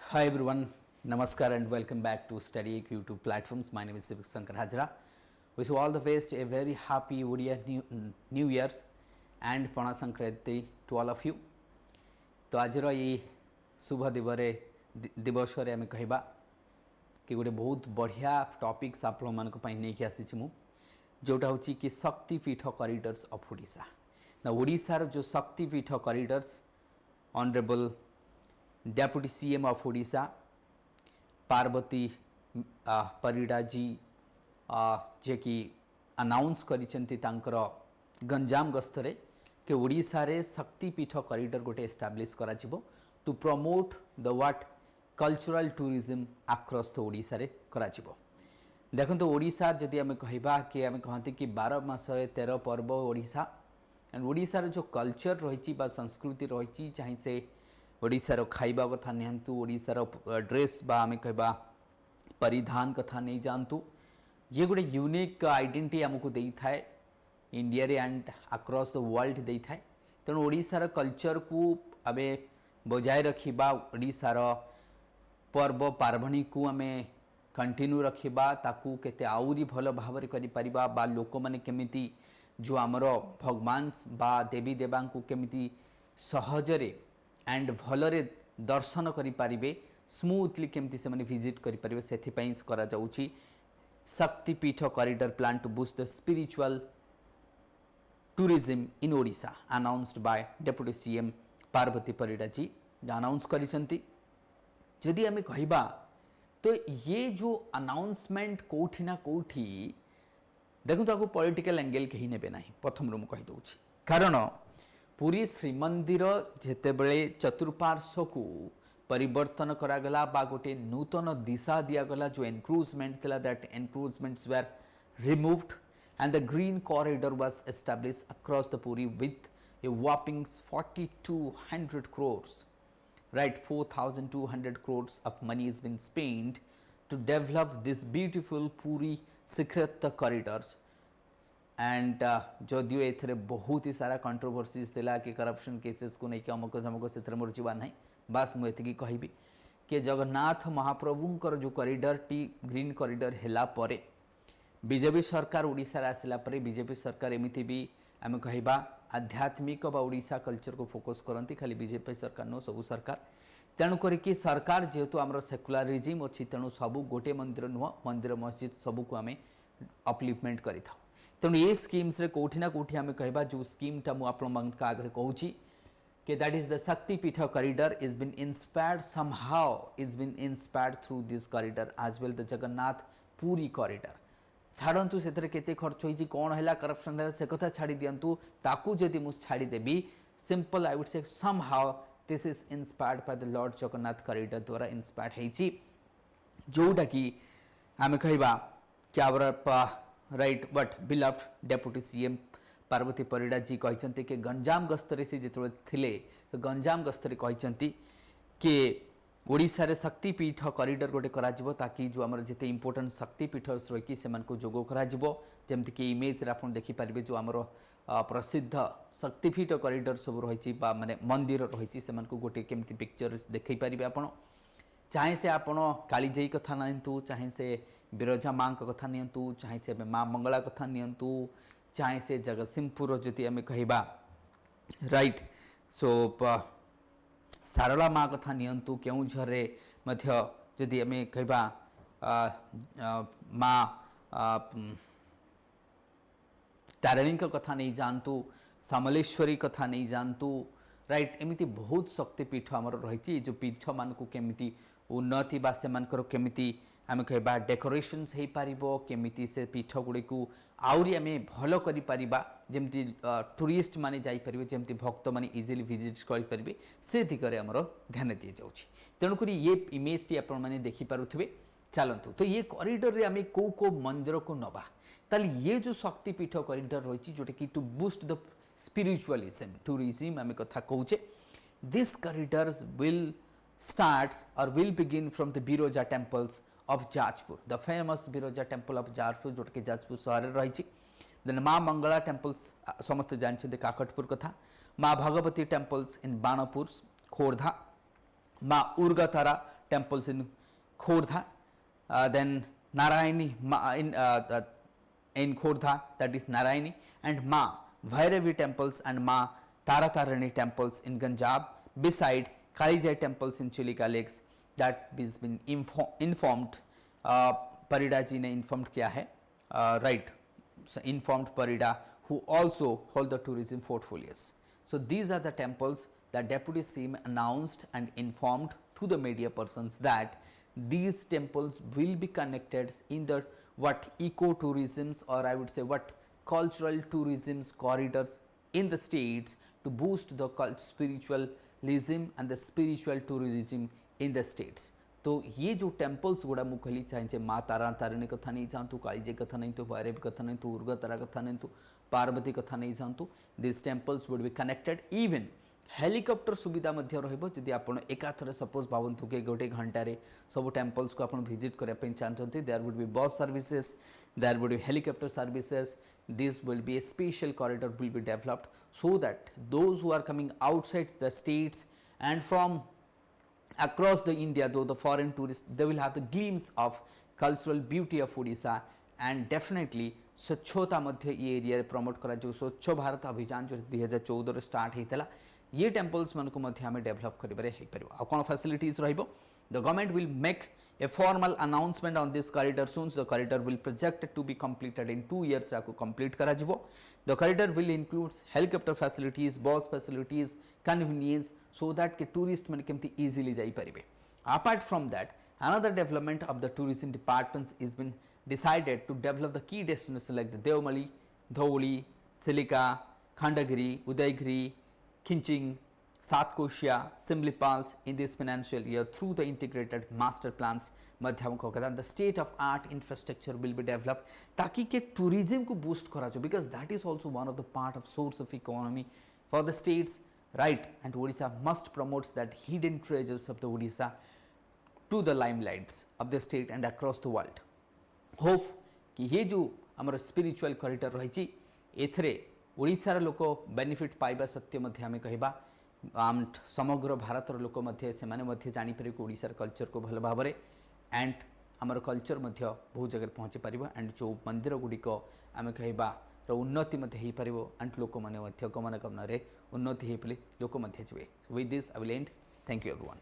Hi everyone, Namaskar and welcome back to Study Ec YouTube platforms. My name is Sivik Sankar Hajra. Wish you all the best, a very happy Odia New Year's and Pana Sankranti to all of you. तो आज ये शुभ दिवस आम कह कि गोटे बहुत बढ़िया टॉपिक्स आपण मान नहीं आसी मु जोटा हूँ कि शक्तिपीठ कॉरिडोर्स ऑफ ओडिशा ना ओडिशार जो Shaktipeeth corridors honourable deputy CM of Odisha Parvati Parida ji जे कि अनाउंस करिसेंती तांकर गंजाम गस्तरे कि ओडिशा रे शक्तिपीठ कॉरिडोर गोटे एस्टाब्लिश करा जिवो to promote the what cultural tourism across the Odisha रे करा जिवो। देखो ओडिशा जदि आम कहबा कि आम कहते कि 12 मास 13 पर्व ओडिशा एंड ओडिशार जो कल्चर रही संस्कृति रही चाहे से ओडिशार खाइबा कथा नियंतु ओडिशार ड्रेस बा आम कहबा परिधान कथा नहीं जानतु ये गोटे यूनिक आइडेंटिटी आमको दे थाए इंडिया रे एंड अक्रॉस द वर्ल्ड दे थाए। तेणु ओडिशार कल्चर को आमे बजाय रखिबा ओडिशार पर्व पार्वणी को आमे कंटिन्यू रखिबा ताकू केते आउरी भल भाव करि परिबा बा लोक माने केमिति जो आमर भगवान बा देवी देवां को केमिति सहजरे एंड भलरे दर्शन करि पारिबे स्मूथली केमती से माने विजिट करि पारिबे सेथिपई करा जाउची Shaktipeeth corridor plan to boost the spiritual tourism in Odisha announced by deputy CM Parvati Parida ji announce करिसंती। जदि आमे कहिबा तो ये जो अनाउंसमेंट कोठी ना कोठी देखो तो पॉलिटिकल एंगल कहीं नेबे नाही प्रथम रू कहि दउची कारण पुरी श्रीमंदिर जेतेबेले चतुर्पार्श्व को परिवर्तन करागला बा गोटे नूतन दिशा दियागला जो एनक्रोचमेंट थिला that encroachments were removed and the green corridor was established across the Puri with a whopping 4200 crores, right? 4200 crores of money has been spent to develop this beautiful Puri Sikhrata corridors. And जदियो एथरे बहुत ही सारा controversies थिला कि corruption cases को नहीं अमक धमक से मोर जीवा ना बास मुझे कहबी कि जगन्नाथ महाप्रभुंकर जो कॉरिडोर टी ग्रीन कॉरिडोर हैला परे बीजेपी सरकार ओडिशा आसला परे बीजेपी सरकार एमिति भी आम कहबा आध्यात्मिक बा ओडिशा कल्चर को फोकस करती खाली बीजेपी सरकार नो सबू सरकार तेणु करिकी सरकार जेहेतु आमर सेकुलरिज्म अच्छी तेणु सबू गोटे मंदिर नुह मंदिर मस्जिद सबू को आम अपलिफ्टमेंट करि थाउ। तेणु ये स्कीम्स रे कोठी ना कोठी आम कहबा जो स्कीम टा मु आपण मन का आगे कहूची कि that is the Shaktipeeth corridor is been inspired somehow is been inspired through this corridor as well the Jagannath Puri corridor छाड़ू से केते खर्च होई कौन है करप्शन से कथा छाड़ी दिंतु ताकू जदि मु छाड़ी देबी simple I would say somehow this is inspired by the lord Jagannath corridor द्वारा इंस्पायर्ड हेची जोटा कि आम कहबा कि our right but beloved deputy CM Parvati Parida ji कहते कि गंजाम गस्तरे से जिते थिले तो गंजाम गस्तरे कहते कि ओडिशा रे शक्तिपीठ कॉरिडोर गोटे करा जिवो ताकि जो आमर जिते इंपोर्टेंट शक्तिपीठर्स रही सेमान को जोगो करा जिवो जेमति कि इमेज रे आपण देखि पारिबे जो आमर प्रसिद्ध शक्तिपीठ कॉरिडोर सब रही माने मंदिर रही सेमान को गोटे केमति पिक्चर्स देखै पारिबे आपण चाहे से आपण कालीजाई कथा नियंतु चाहे से बिरजा माँ कथा नियंतु चाहे से माँ मंगला कथा नियंतु चाहे से जगतसिंहपुर जदि आम कहबा राइट सो सारला माँ कथा नियंतु केउझर मध्य जदि आम कहबा माँ तारिणी कथा नहीं जानतु समलेश्वरी कथा नहीं जानतु राइट एमती बहुत शक्तिपीठ आमर रही जो पीठ मान को केमिति उन्नति बा सेमानकर केमिति आम कहबा डेकोरेशन्स हो पारिबो केमिति से पीठ गुड़ी को आउरी आम भल करि परिबा जेमति टूरिस्ट माने जाई परिबे जेमति भक्त माने इजिली विजिट करि परिबे से दिगरे हमर ध्यान दिए जाउछि। तेणु करी ये इमेज टी आपण माने देखि पारुथिबे चलंतु तो ये कॉरिडोर रे आम को मंदिर को नबा ताली ये जो शक्तिपीठ कॉरिडोर रही जोटा कि to boost the spiritualism tourism आम कथा कहूचे दिस कॉरिडोर्स विल स्टार्ट और will begin from the Biraja temples of Jajpur the famous Biraja temple of Jajpur जोटा कि जाजपुर सहर रही देन माँ मंगला टेम्पल्स समस्ते जानते काकटपुर कथा माँ भगवती टेम्पल्स इन बाणपुर खोर्धा माँ उर्गतारा temples in Khordha, then Narayani in Khordha, that is Narayani, and Ma Bhairavi temples and Ma Taratarani temples in Ganjab, beside Kalijai temples in Chilika lakes. That has been informed. Parida जी ने informed किया है, right, so informed Parida, who also hold the tourism portfolios. So these are the temples that Deputy CM announced and informed to the media persons that these temples will be connected in the what eco-tourisms, or I would say what cultural tourisms corridors in the states to boost the spiritualism and the spiritual tourism in the states. तो ये जो temples गुड़ा मुझे कहली चाहे माँ तारा तारिणी कथा नहीं चाहतु, कालीजे कथा नहीं तो, भैरवी कथा नहीं तो, उर्गतारा कथा नहीं तो, पार्वती कथा नहीं चाहतु, this temples would be connected. Even helicopter सुविधा मध्य रहिबो जदि आपण एकाथरे सपोज भावंतु के गोटे घंटारे सब टेम्पल्स को आपण विजिट करबा पई चाहते, there would be bus services, there would be helicopter services. This will be a special corridor will be developed so that those who are coming outside the states and from across the India, though the foreign tourists, they will have the glimpse of cultural beauty of Odisha. And definitely स्वच्छता मध्य ये area promote करा जो स्वच्छ भारत अभियान जो 2014 रे start हेतला, ये temples मन को मध्य हमें डेवलप करिबारे हे परिबो. आ कोन फैसिलिटीज रहिबो, the government will make a formal announcement on this corridor soon. The corridor will projected to be completed in 2 years राको complete करा जिवो. The corridor will include helicopter facilities, bus facilities, convenience, so that के tourist मन केमती easily जाई परिबे. Apart from that, another development of the tourism departments is been decided to develop the key destinations like the Devmali, Dholi, Silika, Khandagiri, Udaygiri, Kinching, Satkoshia, Simlipals in this financial year through the integrated master plans. माध्यम को कहता, the state of art infrastructure will be developed ताकि के tourism को boost करा जो, because that is also one of the part of source of economy for the states, right? And Odisha must promote that hidden treasures of the Odisha to the limelights of the state and across the world. Hope कि ये जो हमारा spiritual corridor रही एथरे ओडिशार लोक benefit पाइबा सत्य मध्य आमे कहबा. समग्र भारत लोक मध्य से माने मध्य जानी पारे ओडिशार कल्चर को भल भाबरे एंड हमर कल्चर मध्य बहुत जगह पहुँची पारिबा. एंड जो मंदिर गुड़िक आमे कहबा उन्नति मध्य हो पारिबो एंड लोक माने मध्य गमनागमन रे उन्नति हे पले लोक मध्य जिवे. With this I will end. Thank you everyone.